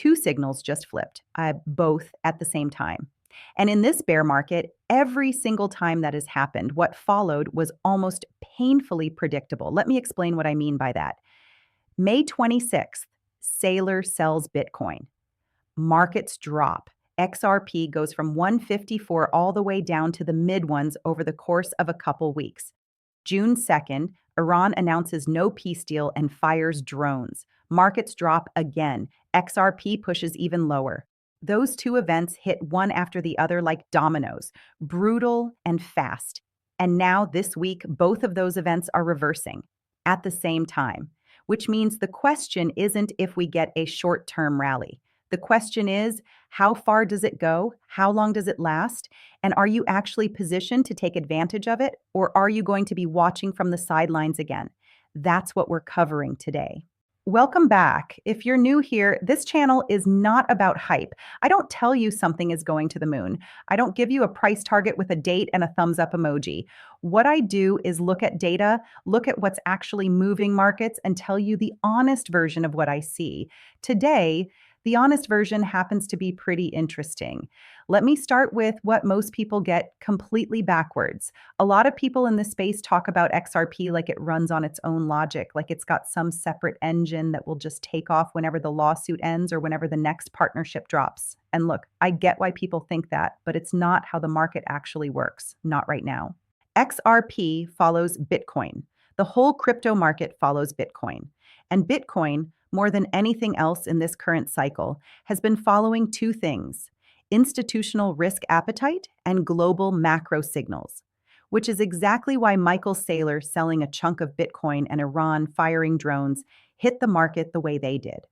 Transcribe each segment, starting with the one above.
two signals just flipped, both at the same time. And in this bear market, every single time that has happened, what followed was almost painfully predictable. Let me explain what I mean by that. May 26th, Saylor sells Bitcoin. Markets drop. XRP goes from 154 all the way down to the mid ones over the course of a couple weeks. June 2nd, Iran announces no peace deal and fires drones. Markets drop again. XRP pushes even lower. Those two events hit one after the other like dominoes, brutal and fast. And now, this week, both of those events are reversing at the same time, which means the question isn't if we get a short-term rally. The question is, how far does it go? How long does it last? And are you actually positioned to take advantage of it? Or are you going to be watching from the sidelines again? That's what we're covering today. Welcome back. If you're new here, this channel is not about hype. I don't tell you something is going to the moon. I don't give you a price target with a date and a thumbs up emoji. What I do is look at data, look at what's actually moving markets, and tell you the honest version of what I see. Today, the honest version happens to be pretty interesting. Let me start with what most people get completely backwards. A lot of people in this space talk about XRP like it runs on its own logic, like it's got some separate engine that will just take off whenever the lawsuit ends or whenever the next partnership drops. And look, I get why people think that, but it's not how the market actually works, not right now. XRP follows Bitcoin. The whole crypto market follows Bitcoin. And Bitcoin, more than anything else in this current cycle, has been following two things: institutional risk appetite and global macro signals, which is exactly why Michael Saylor selling a chunk of Bitcoin and Iran firing drones hit the market the way they did.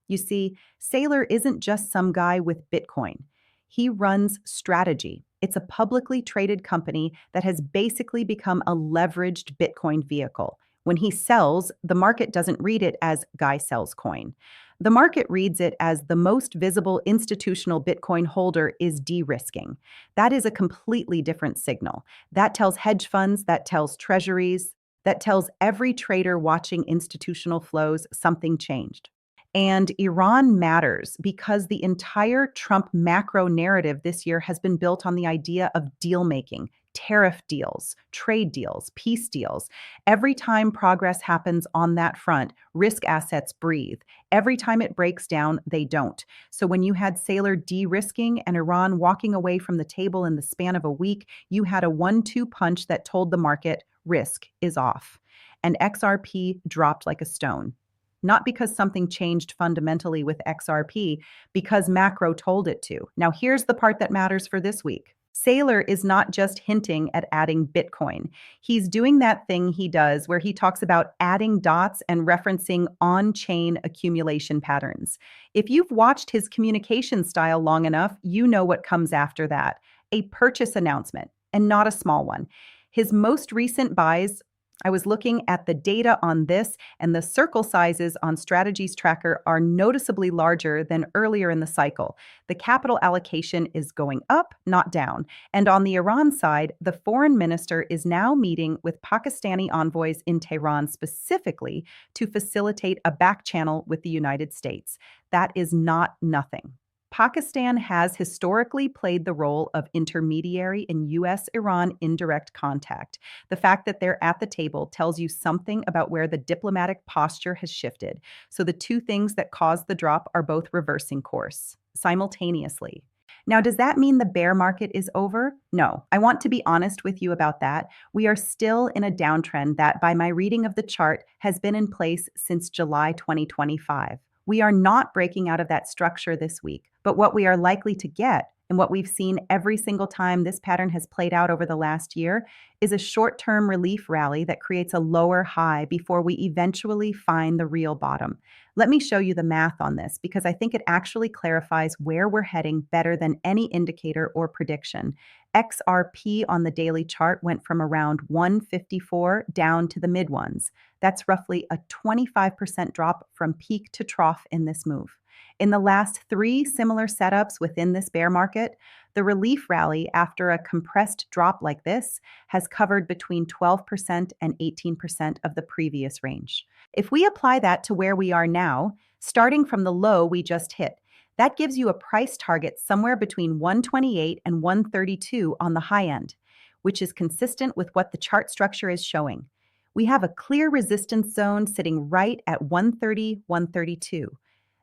You see, Saylor isn't just some guy with Bitcoin. He runs Strategy. It's a publicly traded company that has basically become a leveraged Bitcoin vehicle. When he sells, the market doesn't read it as guy sells coin. The market reads it as the most visible institutional Bitcoin holder is de-risking. That is a completely different signal. That tells hedge funds, that tells treasuries, that tells every trader watching institutional flows something changed. And Iran matters because the entire Trump macro narrative this year has been built on the idea of deal making, tariff deals, trade deals, peace deals. Every time progress happens on that front, risk assets breathe. Every time it breaks down, they don't. So when you had Saylor de-risking and Iran walking away from the table in the span of a week, you had a 1-2 punch that told the market risk is off. And XRP dropped like a stone. Not because something changed fundamentally with XRP, because macro told it to. Now here's the part that matters for this week. Saylor is not just hinting at adding Bitcoin. He's doing that thing he does where he talks about adding dots and referencing on-chain accumulation patterns. If you've watched his communication style long enough, you know what comes after that: a purchase announcement, and not a small one. His most recent buys, I was looking at the data on this, and the circle sizes on Strategy's tracker are noticeably larger than earlier in the cycle. The capital allocation is going up, not down. And on the Iran side, the foreign minister is now meeting with Pakistani envoys in Tehran specifically to facilitate a back channel with the United States. That is not nothing. Pakistan has historically played the role of intermediary in U.S.-Iran indirect contact. The fact that they're at the table tells you something about where the diplomatic posture has shifted. So the two things that caused the drop are both reversing course simultaneously. Now, does that mean the bear market is over? No, I want to be honest with you about that. We are still in a downtrend that, by my reading of the chart, has been in place since July 2025. We are not breaking out of that structure this week, but what we are likely to get, and what we've seen every single time this pattern has played out over the last year, is a short-term relief rally that creates a lower high before we eventually find the real bottom. Let me show you the math on this because I think it actually clarifies where we're heading better than any indicator or prediction. XRP on the daily chart went from around 154 down to the mid ones. That's roughly a 25% drop from peak to trough in this move. In the last 3 similar setups within this bear market, the relief rally after a compressed drop like this has covered between 12% and 18% of the previous range. If we apply that to where we are now, starting from the low we just hit, That gives you a price target somewhere between 128 and 132 on the high end, which is consistent with what the chart structure is showing. We have a clear resistance zone sitting right at 130, 132.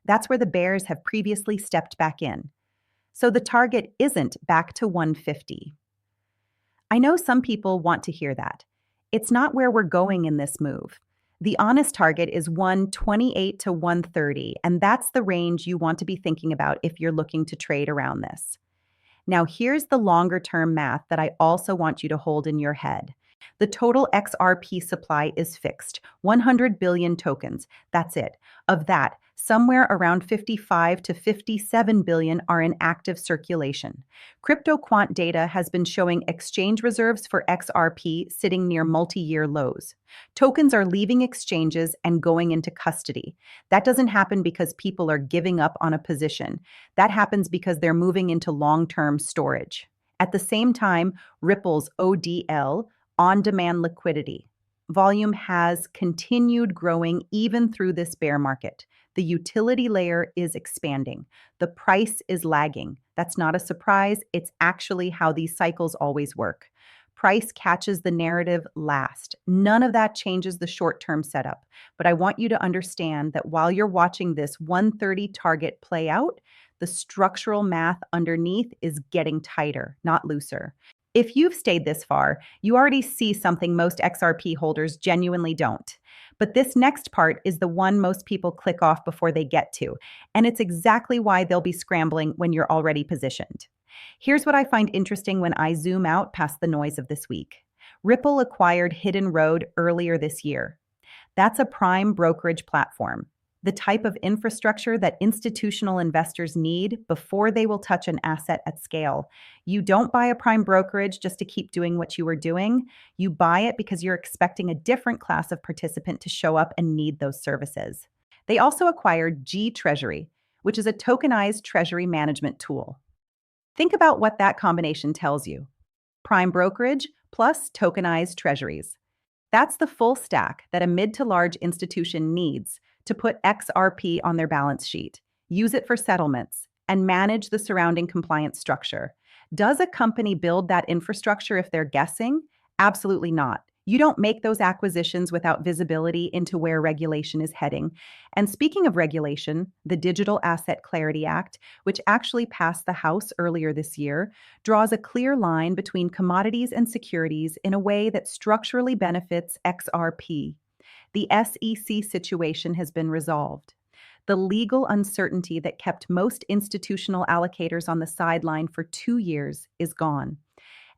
That's where the bears have previously stepped back in. So the target isn't back to 150. I know some people want to hear that. It's not where we're going in this move. The honest target is 128 to 130, and that's the range you want to be thinking about if you're looking to trade around this. Now, here's the longer term math that I also want you to hold in your head. The total XRP supply is fixed 100 billion tokens. That's it. Of that, somewhere around 55 to 57 billion are in active circulation. Crypto quant data has been showing exchange reserves for XRP sitting near multi-year lows. Tokens are leaving exchanges and going into custody. That doesn't happen because people are giving up on a position. That happens because they're moving into long-term storage. At the same time, Ripple's ODL, on-demand liquidity volume has continued growing even through this bear market. The utility layer is expanding. The price is lagging. That's not a surprise. It's actually how these cycles always work. Price catches the narrative last. None of that changes the short-term setup. But I want you to understand that while you're watching this 130 target play out, the structural math underneath is getting tighter, not looser. If you've stayed this far, you already see something most XRP holders genuinely don't. But this next part is the one most people click off before they get to, and it's exactly why they'll be scrambling when you're already positioned. Here's what I find interesting when I zoom out past the noise of this week. Ripple acquired Hidden Road earlier this year. That's a prime brokerage platform, the type of infrastructure that institutional investors need before they will touch an asset at scale. You don't buy a prime brokerage just to keep doing what you were doing. You buy it because you're expecting a different class of participant to show up and need those services. They also acquired G Treasury, which is a tokenized treasury management tool. Think about what that combination tells you. Prime brokerage plus tokenized treasuries. That's the full stack that a mid to large institution needs to put XRP on their balance sheet, use it for settlements, and manage the surrounding compliance structure. Does a company build that infrastructure if they're guessing? Absolutely not. You don't make those acquisitions without visibility into where regulation is heading. And speaking of regulation, the Digital Asset Clarity Act, which actually passed the House earlier this year, draws a clear line between commodities and securities in a way that structurally benefits XRP. The SEC situation has been resolved. The legal uncertainty that kept most institutional allocators on the sideline for 2 years is gone.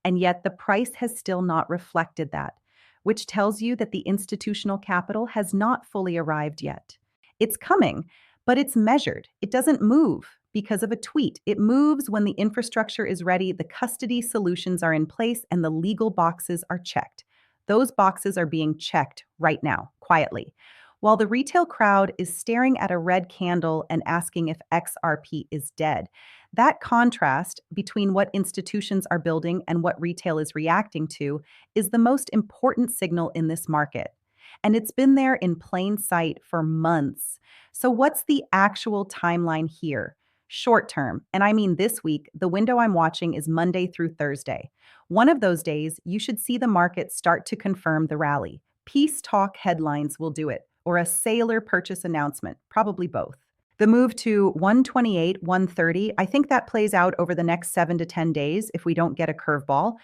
And yet the price has still not reflected that, which tells you that the institutional capital has not fully arrived yet. It's coming, but it's measured. It doesn't move because of a tweet. It moves when the infrastructure is ready, the custody solutions are in place, and the legal boxes are checked. Those boxes are being checked right now, quietly. While the retail crowd is staring at a red candle and asking if XRP is dead, that contrast between what institutions are building and what retail is reacting to is the most important signal in this market. And it's been there in plain sight for months. So what's the actual timeline here? Short term, and I mean this week, the window I'm watching is Monday through Thursday. One of those days, you should see the market start to confirm the rally. Peace talk headlines will do it, or a Saylor purchase announcement, probably both. The move to 128, 130, I think that plays out over the next 7 to 10 days if we don't get a curveball.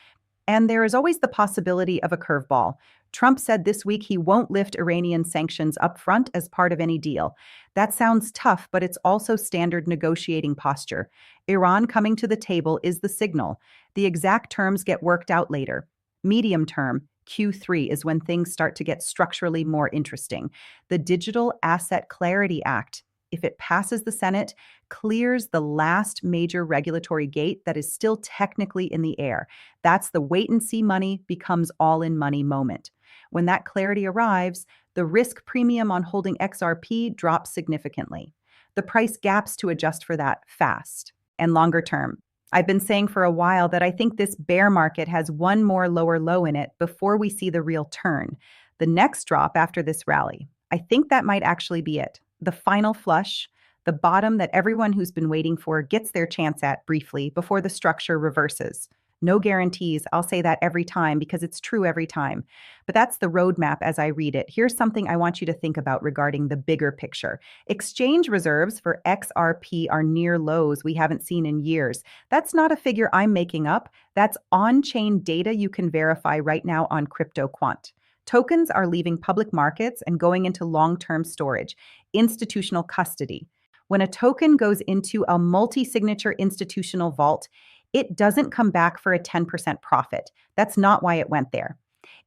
And there is always the possibility of a curveball. Trump said this week he won't lift Iranian sanctions up front as part of any deal. That sounds tough, but it's also standard negotiating posture. Iran coming to the table is the signal. The exact terms get worked out later. Medium term, Q3 is when things start to get structurally more interesting. The Digital Asset Clarity Act, if it passes the Senate, clears the last major regulatory gate that is still technically in the air. That's the wait and see money becomes all in money moment. When that clarity arrives, the risk premium on holding XRP drops significantly. The price gaps to adjust for that fast. And longer term, I've been saying for a while that I think this bear market has one more lower low in it before we see the real turn. The next drop after this rally, I think that might actually be it. The final flush, the the bottom that everyone who's been waiting for gets their chance at briefly before the structure reverses. No guarantees. I'll say that every time because it's true every time. But that's the roadmap as I read it. Here's something I want you to think about regarding the bigger picture. Exchange reserves for XRP are near lows we haven't seen in years. That's not a figure I'm making up. That's on-chain data you can verify right now on CryptoQuant. Tokens are leaving public markets and going into long-term storage, institutional custody. When a token goes into a multi-signature institutional vault, it doesn't come back for a 10% profit. That's not why it went there.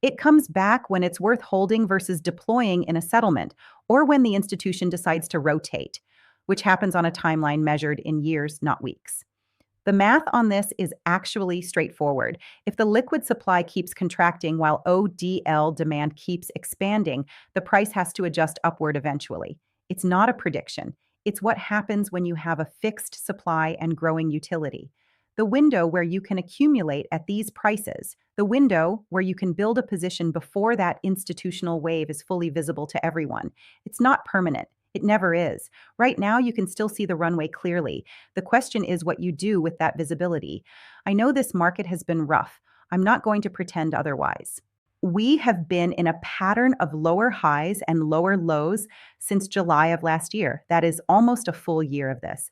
It comes back when it's worth holding versus deploying in a settlement, or when the institution decides to rotate, which happens on a timeline measured in years, not weeks. The math on this is actually straightforward. If the liquid supply keeps contracting while ODL demand keeps expanding, the price has to adjust upward eventually. It's not a prediction. It's what happens when you have a fixed supply and growing utility. The window where you can accumulate at these prices, the window where you can build a position before that institutional wave is fully visible to everyone. It's not permanent. It never is. Right now, you can still see the runway clearly. The question is what you do with that visibility. I know this market has been rough. I'm not going to pretend otherwise. We have been in a pattern of lower highs and lower lows since July of last year. That is almost a full year of this.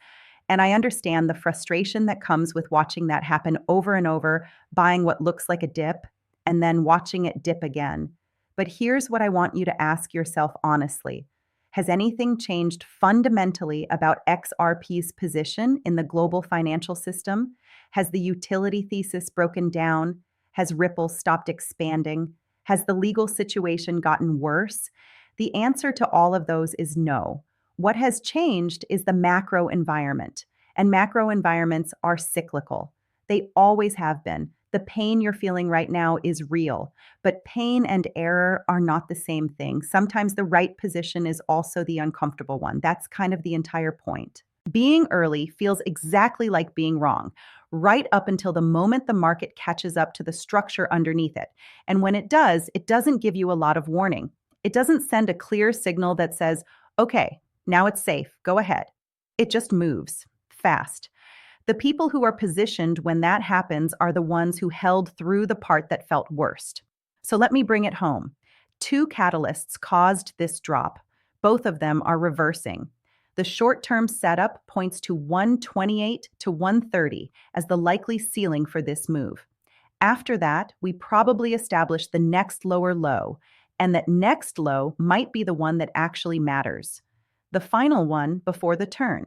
And I understand the frustration that comes with watching that happen over and over, buying what looks like a dip, and then watching it dip again. But here's what I want you to ask yourself honestly. Has anything changed fundamentally about XRP's position in the global financial system? Has the utility thesis broken down? Has Ripple stopped expanding? Has the legal situation gotten worse? The answer to all of those is no. What has changed is the macro environment, and macro environments are cyclical. They always have been. The pain you're feeling right now is real, but pain and error are not the same thing. Sometimes the right position is also the uncomfortable one. That's kind of the entire point. Being early feels exactly like being wrong, right up until the moment the market catches up to the structure underneath it. And when it doesn't give you a lot of warning. It doesn't send a clear signal that says, okay, now it's safe, go ahead. It just moves fast. The people who are positioned when that happens are the ones who held through the part that felt worst. So let me bring it home. Two catalysts caused this drop. Both of them are reversing. The short-term setup points to 128 to 130 as the likely ceiling for this move. After that, we probably establish the next lower low, and that next low might be the one that actually matters. The final one before the turn.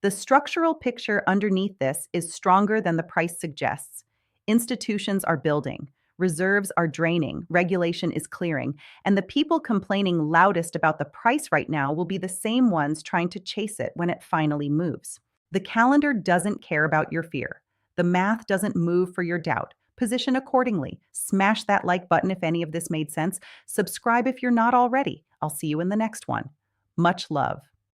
The structural picture underneath this is stronger than the price suggests. Institutions are building, reserves are draining, regulation is clearing, and the people complaining loudest about the price right now will be the same ones trying to chase it when it finally moves. The calendar doesn't care about your fear. The math doesn't move for your doubt. Position accordingly. Smash that like button if any of this made sense. Subscribe if you're not already. I'll see you in the next one. Much love.